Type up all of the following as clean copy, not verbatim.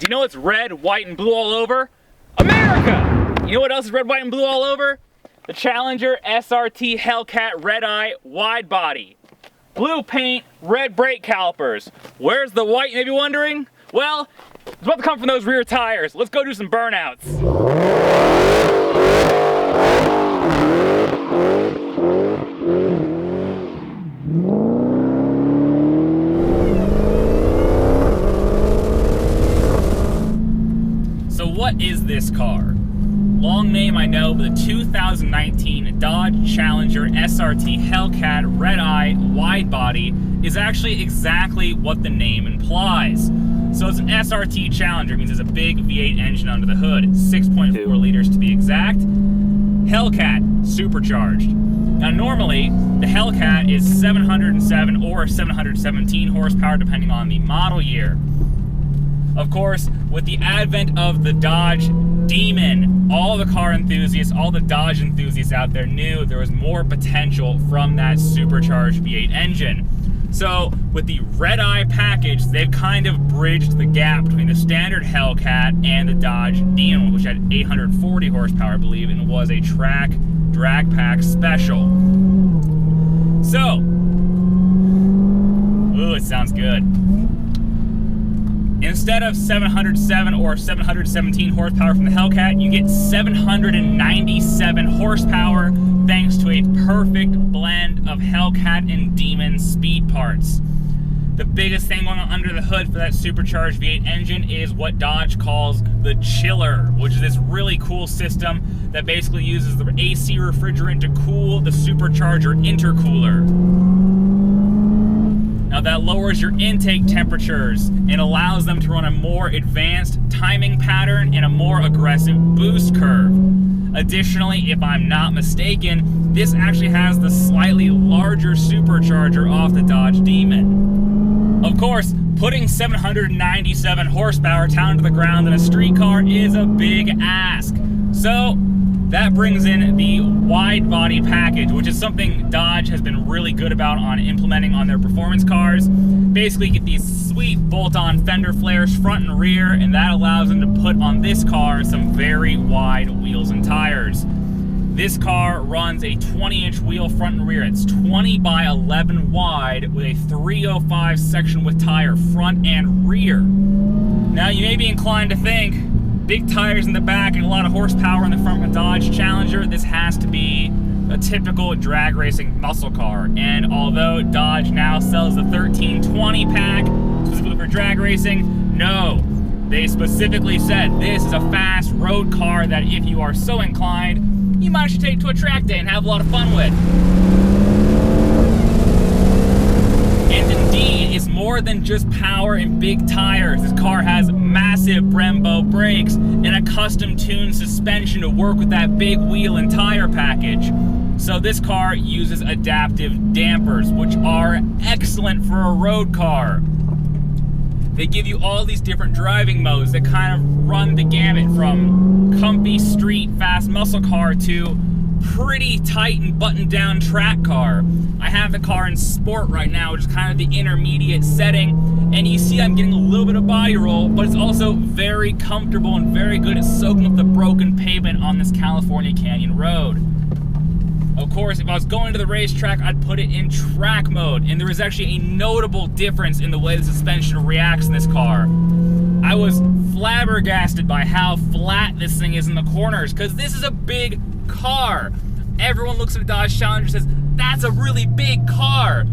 Do you know what's red, white, and blue all over? America! You know what else is red, white, and blue all over? The Challenger SRT Hellcat Redeye Widebody. Blue paint, red brake calipers. Where's the white, you may be wondering? Well, it's about to come from those rear tires. Let's go do some burnouts. So what is this car? Long name I know, but the 2019 Dodge Challenger SRT Hellcat Redeye Widebody is actually exactly what the name implies. So it's an SRT Challenger, means there's a big V8 engine under the hood, 6.4 liters to be exact. Hellcat, supercharged. Now normally, the Hellcat is 707 or 717 horsepower depending on the model year. Of course, with the advent of the Dodge Demon, all the car enthusiasts, all the Dodge enthusiasts out there knew there was more potential from that supercharged V8 engine. So with the Redeye package, they've kind of bridged the gap between the standard Hellcat and the Dodge Demon, which had 840 horsepower, I believe, and was a track drag pack special. So, ooh, it sounds good. Instead of 707 or 717 horsepower from the Hellcat, you get 797 horsepower thanks to a perfect blend of Hellcat and Demon speed parts. The biggest thing going on under the hood for that supercharged V8 engine is what Dodge calls the chiller, which is this really cool system that basically uses the AC refrigerant to cool the supercharger intercooler. Now that lowers your intake temperatures and allows them to run a more advanced timing pattern and a more aggressive boost curve. Additionally, if I'm not mistaken, this actually has the slightly larger supercharger off the Dodge Demon. Of course, putting 797 horsepower down to the ground in a street car is a big ask. So that brings in the Widebody Package, which is something Dodge has been really good about on implementing on their performance cars. Basically, you get these sweet bolt-on fender flares front and rear, and that allows them to put on this car some very wide wheels and tires. This car runs a 20-inch wheel front and rear. It's 20 by 11 wide with a 305 section width tire front and rear. Now, you may be inclined to think, big tires in the back and a lot of horsepower in the front of a Dodge Challenger, this has to be a typical drag racing muscle car. And although Dodge now sells the 1320 pack specifically for drag racing, no. They specifically said this is a fast road car that if you are so inclined, you might actually take to a track day and have a lot of fun with. And indeed, it's more than just power and big tires. This car has massive Brembo brakes and a custom-tuned suspension to work with that big wheel and tire package. So this car uses adaptive dampers, which are excellent for a road car. They give you all these different driving modes that kind of run the gamut from comfy street fast muscle car to pretty tight and buttoned down track car. I have the car in sport right now, which is kind of the intermediate setting, and you see I'm getting a little bit of body roll, but it's also very comfortable and very good at soaking up the broken pavement on this California Canyon road. Of course, if I was going to the racetrack, I'd put it in track mode, and there is actually a notable difference in the way the suspension reacts in this car. I was flabbergasted by how flat this thing is in the corners, because this is a big car. Everyone looks at a Dodge Challenger and says, that's a really big car.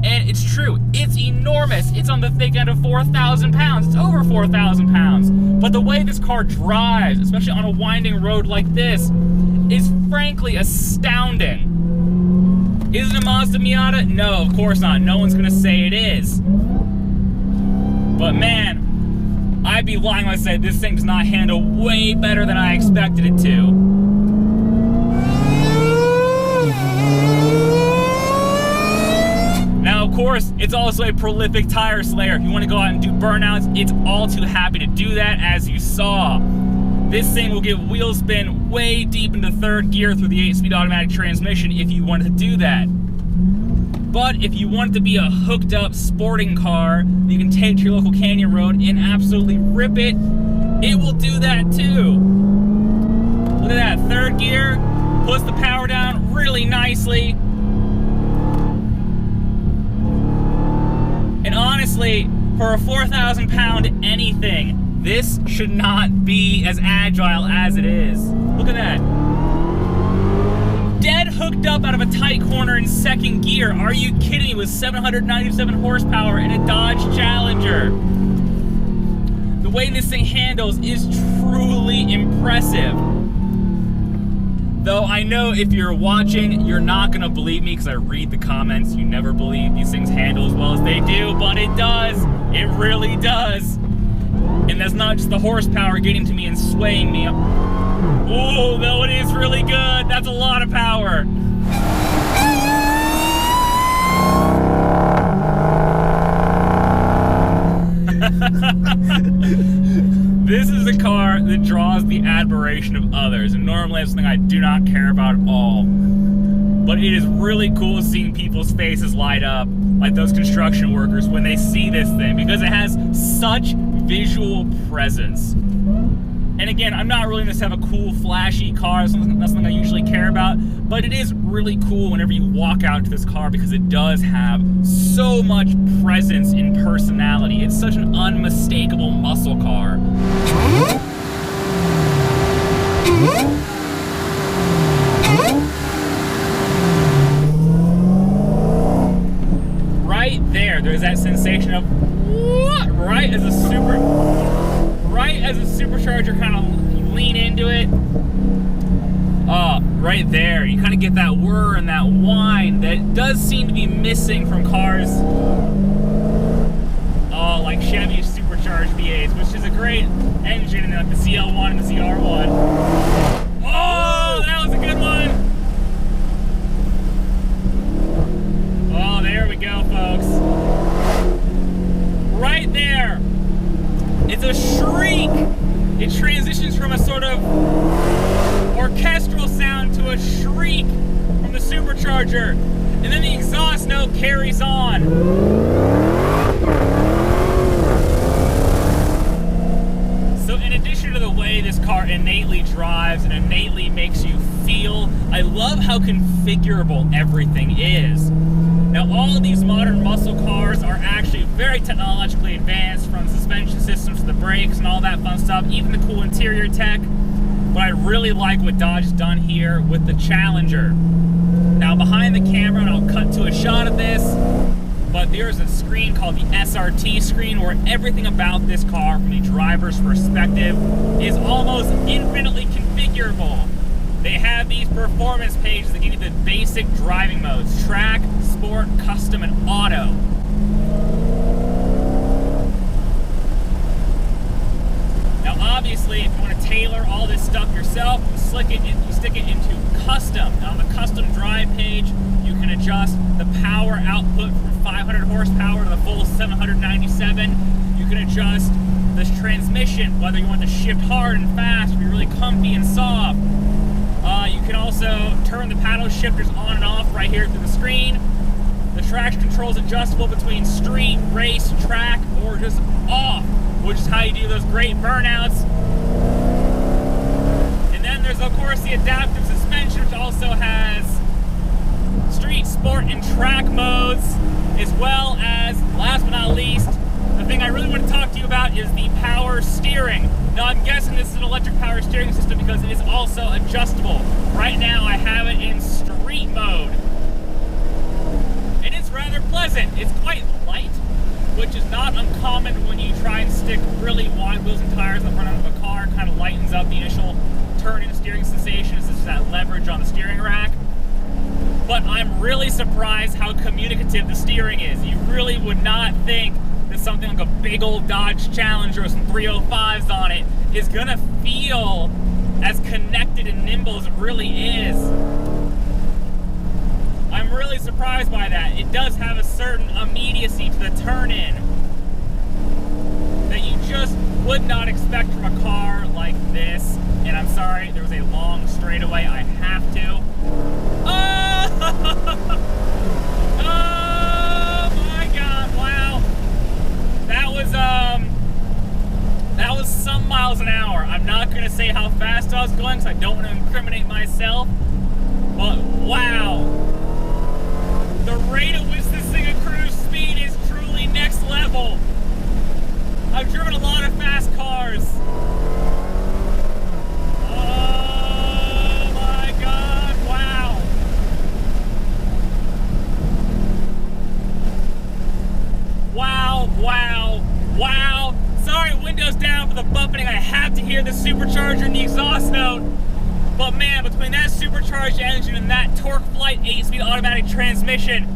And it's true, it's enormous. It's on the thick end of 4,000 pounds. It's over 4,000 pounds. But the way this car drives, especially on a winding road like this, is frankly astounding. Is it a Mazda Miata? No, of course not. No one's gonna say it is. But man, I'd be lying when I said this thing does not handle way better than I expected it to. Now, of course, it's also a prolific tire slayer. If you want to go out and do burnouts, it's all too happy to do that, as you saw. This thing will give wheel spin way deep into third gear through the 8-speed automatic transmission if you wanted to do that. But if you want it to be a hooked up sporting car you can take to your local canyon road and absolutely rip it, it will do that too. Look at that, third gear, puts the power down really nicely. And honestly, for a 4,000 pound anything, this should not be as agile as it is. Look at that. Dead hooked up out of a tight corner in second gear. Are you kidding me? With 797 horsepower in a Dodge Challenger. The way this thing handles is truly impressive. Though I know if you're watching, you're not gonna believe me because I read the comments. You never believe these things handle as well as they do, but it does. It really does. And that's not just the horsepower getting to me and swaying me up. Oh, though it is really good. That's a lot of power. This is a car that draws the admiration of others, and normally it's something I do not care about at all. But it is really cool seeing people's faces light up, like those construction workers, when they see this thing, because it has such visual presence. And again, I'm not really going to have a cool, flashy car. That's something I usually care about. But it is really cool whenever you walk out to this car because it does have so much presence and personality. It's such an unmistakable muscle car. Right there, there's that sensation of what? Right as a supercharger kind of lean into it. Right there, you kind of get that whir and that whine that does seem to be missing from cars like Chevy's Supercharged V8s, which is a great engine in like the CL1 and the CR1. Oh, that was a good one. Oh, there we go, folks. Right there. It's a shriek. It transitions from a sort of orchestral sound to a shriek from the supercharger. And then the exhaust note carries on. So in addition to the way this car innately drives and innately makes you feel, I love how configurable everything is. Now, all of these modern muscle cars are actually very technologically advanced, from suspension systems to the brakes and all that fun stuff, even the cool interior tech. But I really like what Dodge has done here with the Challenger. Now, behind the camera, and I'll cut to a shot of this, but there's a screen called the SRT screen where everything about this car from the driver's perspective is almost infinitely configurable. They have these performance pages that give you the basic driving modes: track, sport, custom, and auto. Now obviously, if you want to tailor all this stuff yourself, you stick it into custom. Now on the custom drive page, you can adjust the power output from 500 horsepower to the full 797. You can adjust this transmission, whether you want to shift hard and fast, or be really comfy and soft. You can also turn the paddle shifters on and off right here through the screen. The traction control is adjustable between street, race, track, or just off, which is how you do those great burnouts. And then there's, of course, the adaptive suspension, which also has street, sport, and track modes, as well as, last but not least, the thing I really want to talk to you about is the power steering. Now, I'm guessing this is an electric power steering system because it is also adjustable. Right now, I have it in street mode. And it's rather pleasant. It's quite light, which is not uncommon when you try and stick really wide wheels and tires in the front of a car. It kind of lightens up the initial turn-in steering sensation. It's just that leverage on the steering rack. But I'm really surprised how communicative the steering is. You really would not think that something like a big old Dodge Challenger with some 305s on it is gonna feel as connected and nimble as it really is. I'm really surprised by that. It does have a certain immediacy to the turn-in that you just would not expect from a car like this. And I'm sorry, there was a long straightaway. I have to. Oh! Oh! some miles an hour. I'm not gonna say how fast I was going because I don't want to incriminate myself, but wow. The rate at which this thing at cruise speed is truly next level. I've driven a lot of fast cars. Oh my God, wow. Wow, wow, wow. Sorry, windows down for the buffeting. I have to hear the supercharger and the exhaust note. But man, between that supercharged engine and that TorqueFlite 8-speed automatic transmission,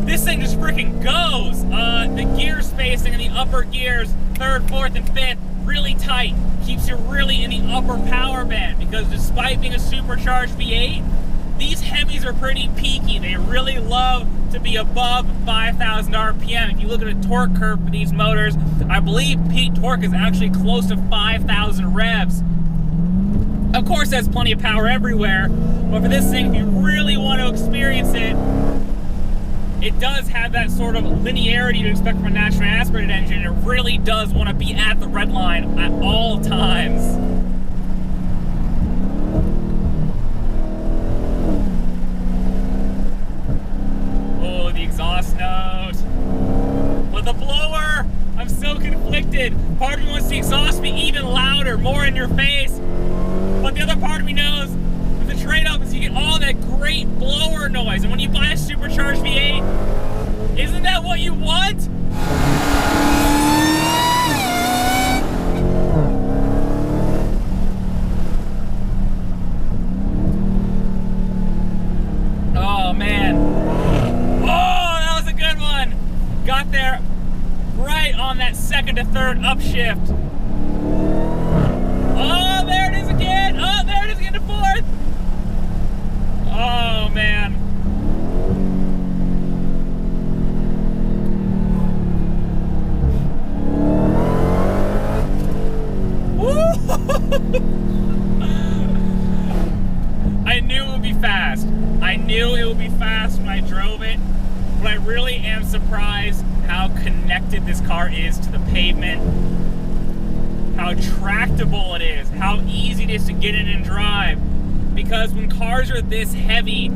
this thing just freaking goes. The gear spacing in the upper gears, 3rd, 4th, and 5th, really tight. Keeps you really in the upper power band because despite being a supercharged V8, these Hemis are pretty peaky. They really love to be above 5,000 RPM. If you look at a torque curve for these motors, I believe peak torque is actually close to 5,000 revs. Of course, there's plenty of power everywhere, but for this thing, if you really want to experience it, it does have that sort of linearity you expect from a naturally aspirated engine. It really does want to be at the red line at all times. Oh, the exhaust note. But the blower, I'm so conflicted. Part of me wants the exhaust to be even louder, more in your face. But the other part of me knows that the trade-off is you get all that great blower noise. And when you buy a supercharged V8, isn't that what you want? Oh, man. Oh, that was a good one. Got there right on that 2nd to 3rd upshift. Oh, there it is again. Oh, there it is again to 4th. Oh, man. Woo! I knew it would be fast. I knew it would be fast when I drove it, but I really am surprised how connected this car is to the pavement. How tractable it is, how easy it is to get in and drive. Because when cars are this heavy,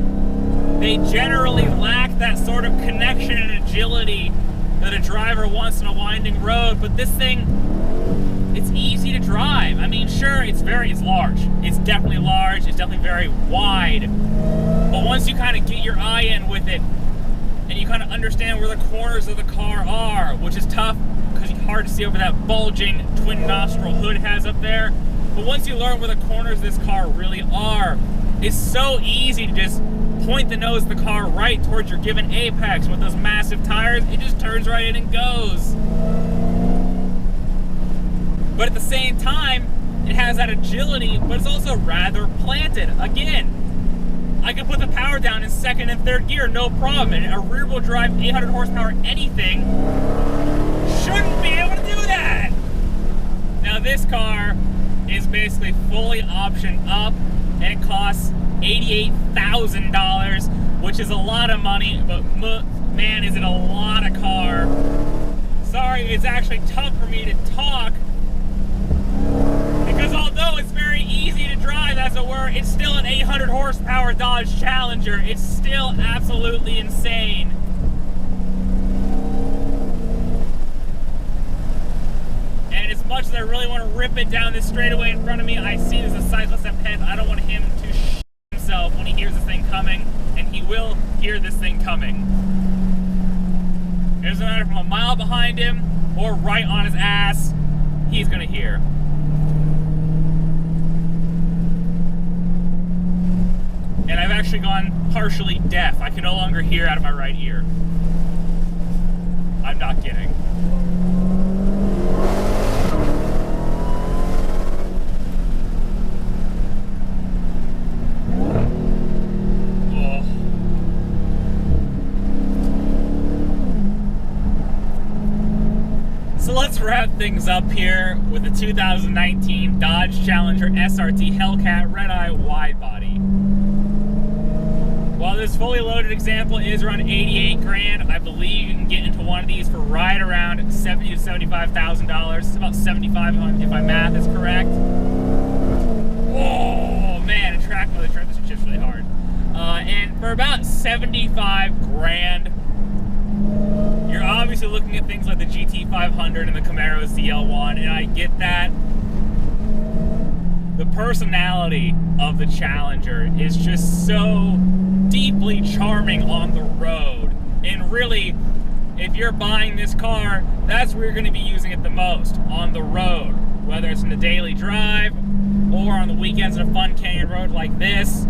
they generally lack that sort of connection and agility that a driver wants on a winding road. But this thing, it's easy to drive. I mean, sure, it's large. It's definitely large, it's definitely very wide. But once you kind of get your eye in with it, and you kind of understand where the corners of the car are, which is tough, because it's hard to see over that bulging twin nostril hood it has up there. But once you learn where the corners of this car really are, it's so easy to just point the nose of the car right towards your given apex. With those massive tires, it just turns right in and goes. But at the same time, it has that agility, but it's also rather planted. Again, I can put the power down in 2nd and 3rd gear, no problem. And a rear-wheel drive 800 horsepower anything shouldn't be able to do that. Now this car is basically fully optioned up, and it costs $88,000, which is a lot of money, but man, is it a lot of car. Sorry, it's actually tough for me to talk, because although it's very easy to drive, as it were, it's still an 800 horsepower Dodge Challenger. It's still absolutely insane. And as much as I really want to rip it down this straightaway in front of me, I see there's a cyclist up ahead. I don't want him to himself when he hears this thing coming, and he will hear this thing coming. It doesn't matter from a mile behind him or right on his ass, he's gonna hear. And I've actually gone partially deaf. I can no longer hear out of my right ear. I'm not kidding. So let's wrap things up here with the 2019 Dodge Challenger SRT Hellcat Redeye Widebody. While this fully loaded example is around 88 grand, I believe you can get into one of these for right around $70,000 to $75,000. It's about 75 if my math is correct. Oh man, the transmission shifts really hard. And for about 75 grand, you're obviously looking at things like the GT500 and the Camaro ZL1, and I get that. The personality of the Challenger is just so deeply charming on the road. And really, if you're buying this car, that's where you're going to be using it the most, on the road. Whether it's in the daily drive, or on the weekends in a fun canyon road like this.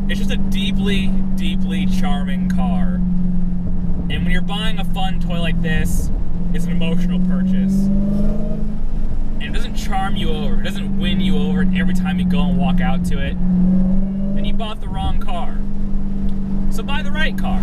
It's just a deeply, deeply charming car. And when you're buying a fun toy like this, it's an emotional purchase. And it doesn't charm you over, it doesn't win you over every time you go and walk out to it, then you bought the wrong car. So buy the right car.